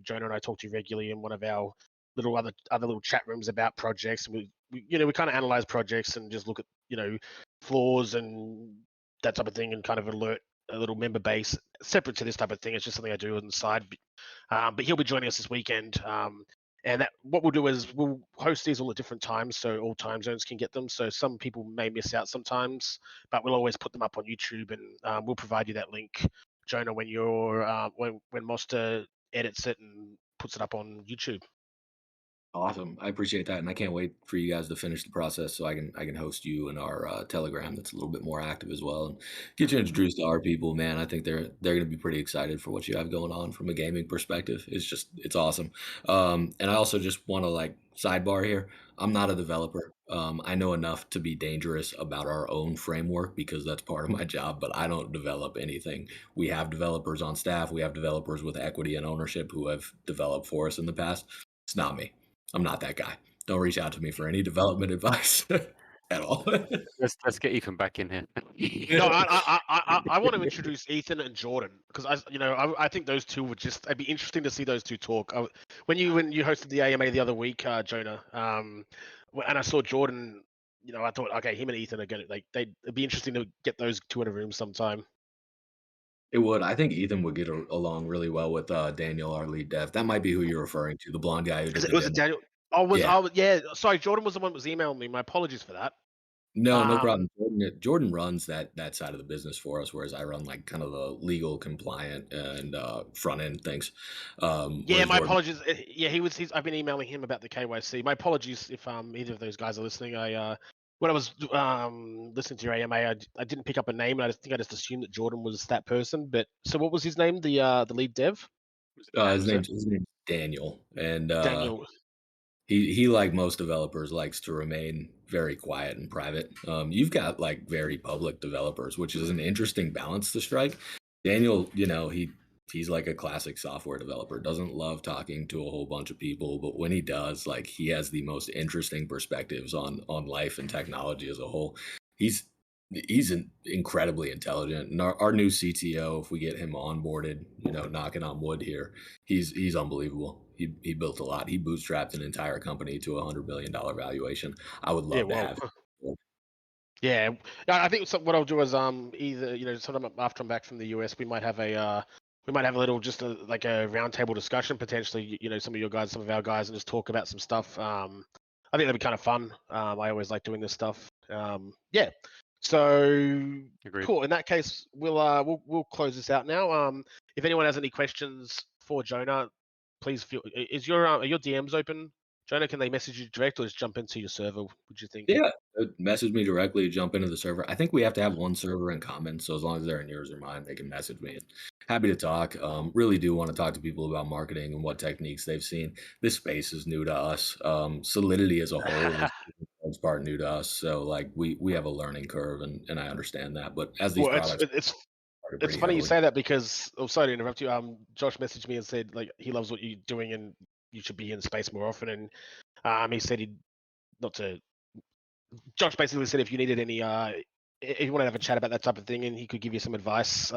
Jonah and I talk to regularly in one of our other little chat rooms about projects. And we kind of analyze projects and just look at flaws and that type of thing, and kind of alert a little member base separate to this type of thing. It's just something I do on the side. But he'll be joining us this weekend. And what we'll do is we'll host these all at different times, so all time zones can get them. So some people may miss out sometimes, but we'll always put them up on YouTube, and we'll provide you that link, Jonah, when when Moster edits it and puts it up on YouTube. Awesome. I appreciate that, and I can't wait for you guys to finish the process so I can host you in our Telegram that's a little bit more active as well, and get you introduced to our people. Man, I think they're going to be pretty excited for what you have going on from a gaming perspective. It's awesome. And I also just want to sidebar here. I'm not a developer. I know enough to be dangerous about our own framework because that's part of my job, but I don't develop anything. We have developers on staff. We have developers with equity and ownership who have developed for us in the past. It's not me. I'm not that guy. Don't reach out to me for any development advice at all. Let's get Ethan back in here. No, I want to introduce Ethan and Jordan because I think those two would it'd be interesting to see those two talk. When you hosted the AMA the other week, Jonah, and I saw Jordan, I thought, okay, him and Ethan are gonna it'd be interesting to get those two in a room sometime. It would. I think Ethan would get along really well with Daniel, our lead dev. That might be who you're referring to, the blonde guy who did the Was demo. it Daniel? Yeah. Sorry, Jordan was the one that was emailing me. My apologies for that. No, no Um, problem. Jordan runs that side of the business for us, whereas I run like kind of the legal compliant and front end things. yeah, Whereas my Jordan, apologies. Yeah, I've been emailing him about the KYC. My apologies if either of those guys are listening. I when I was listening to your AMA, I didn't pick up a name, and I just assumed that Jordan was that person. But so, what was his name? The lead dev, Was it Dan, his was it? name's Daniel, and Daniel. he like most developers likes to remain very quiet and private. You've got like very public developers, which is an interesting balance to strike. Daniel, he's like a classic software developer, doesn't love talking to a whole bunch of people, but when he does, like he has the most interesting perspectives on life and technology as a whole. He's incredibly intelligent, and our new CTO, if we get him onboarded, knocking on wood here, he's unbelievable. He built a lot. He bootstrapped an entire company to $100 million valuation. I would Yeah, love to well, have him. yeah. I think what I'll do is either sometime after I'm back from the US, we might have a little just like a roundtable discussion potentially. Some of your guys, some of our guys, and just talk about some stuff. I think that'd be kind of fun. I always like doing this stuff. Yeah. So Agreed. cool. In that case, we'll close this out now. If anyone has any questions for Jonah, please feel. Are your DMs open, Jonah? Can they message you direct or just jump into your server? Would you think? Yeah, message me directly, jump into the server. I think we have to have one server in common, so as long as they're in yours or mine, they can message me. Happy to talk. Really do want to talk to people about marketing and what techniques they've seen. This space is new to us. Solidity as a whole is part new to us. So like we have a learning curve, and I understand that. But as these Well, products started it's pretty funny you heavily. say that because sorry to interrupt you. Josh messaged me and said like he loves what you're doing and you should be in space more often. And he said he'd not to. Josh basically said if you needed any if you want to have a chat about that type of thing and he could give you some advice.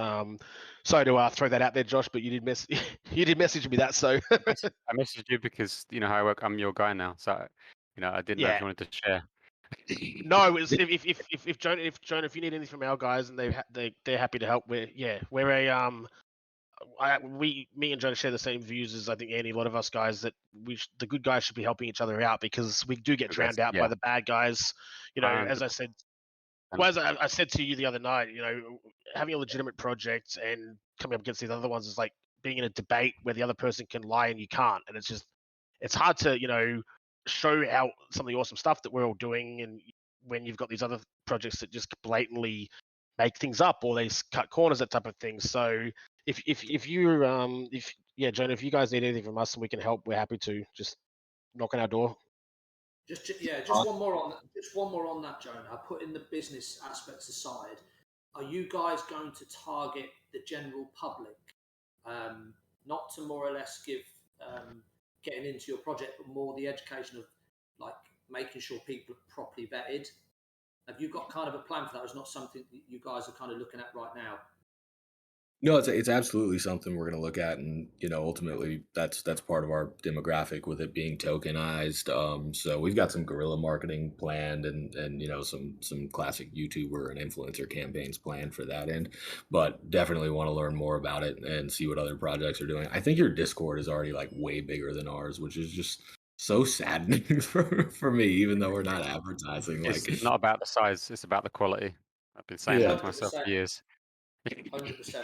Sorry to throw that out there, Josh, but you did you did message me that. So I messaged you because you know how I work. I'm your guy now, so I didn't know if yeah. you wanted to share. No, it was if Jonah, if you need anything from our guys and they're happy to help. We're a me and Jonah share the same views as I think Andy. A lot of us guys that the good guys should be helping each other out because we do get drowned out by Yeah, the bad guys. As I said, 100%. well, as I said to you the other night, having a legitimate project and coming up against these other ones is like being in a debate where the other person can lie and you can't, and it's hard to show out some of the awesome stuff that we're all doing, and when you've got these other projects that just blatantly make things up or they cut corners, that type of thing. So if you Jonah, if you guys need anything from us and we can help, we're happy to just knock on our door. Just one more on that. Just one more on that, Jonah. Putting the business aspects aside, are you guys going to target the general public, not to more or less give getting into your project, but more the education of like making sure people are properly vetted? Have you got kind of a plan for that? Or it's not something that you guys are kind of looking at right now? No, it's absolutely something we're going to look at, and ultimately that's part of our demographic with it being tokenized. So we've got some guerrilla marketing planned, and some classic YouTuber and influencer campaigns planned for that end. But definitely want to learn more about it and see what other projects are doing. I think your Discord is already like way bigger than ours, which is just so saddening for me, even though we're not advertising. It's Like, not about the size; it's about the quality. I've been saying yeah, that to myself for years. 100%.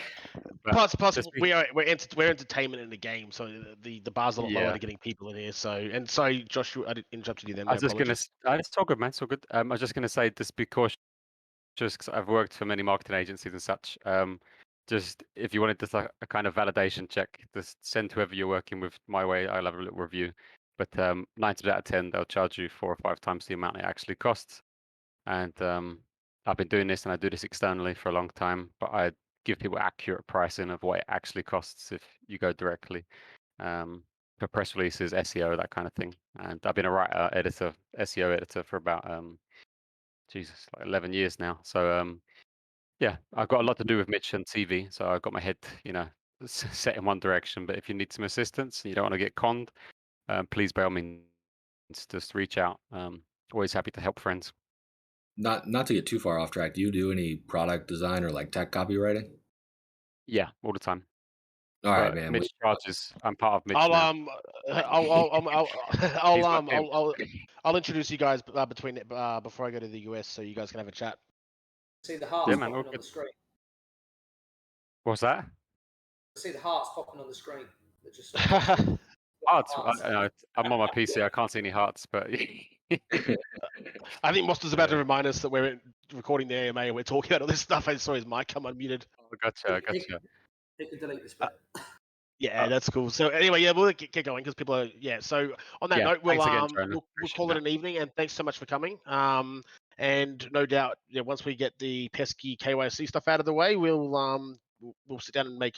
But Plus, just we're entertainment in the game, so the bar's a lot lower yeah, to getting people in here. So, and sorry, Josh, I interrupted you then. I My was just gonna. apologies. It's all good, man. It's all good. I was just gonna say, just be cautious, because I've worked for many marketing agencies and such. Just if you wanted just like a kind of validation check, just send whoever you're working with my way. I'll have a little review. But 9 times out of 10, they'll charge you 4 or 5 times the amount it actually costs. And I've been doing this, and I do this externally for a long time. But I give people accurate pricing of what it actually costs if you go directly. For press releases, SEO, that kind of thing. And I've been a writer, editor, SEO editor for about like 11 years now. So yeah, I've got a lot to do with Mitch and TV. So I've got my head, set in one direction. But if you need some assistance and you don't want to get conned, please by all means just reach out. Always happy to help friends. not to get too far off track. Do you do any product design or like tech copywriting? Yeah, all the time. All right, But man. Mitch charges. I'm part of Mitch I'll now. He's my pimp. I'll introduce you guys between before I go to the US, so you guys can have a chat. See the hearts Yeah, man, popping all on good. the screen. What's that? See the hearts popping on the screen. They're just Hearts. hearts. I'm on my PC. I can't see any hearts, but I think Monster's about to remind us that we're recording the AMA and we're talking about all this stuff. I saw his mic come unmuted. Oh, gotcha. You can delete this bit. Yeah, that's cool. So anyway, yeah, we'll get going because people are So on that note, thanks again, Jonah. we'll call it an evening, and thanks so much for coming. And no doubt, once we get the pesky KYC stuff out of the way, we'll sit down and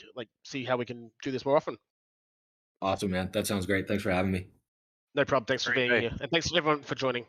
see how we can do this more often. Awesome, man. That sounds great. Thanks for having me. No problem. Thanks for being here, and thanks everyone for joining.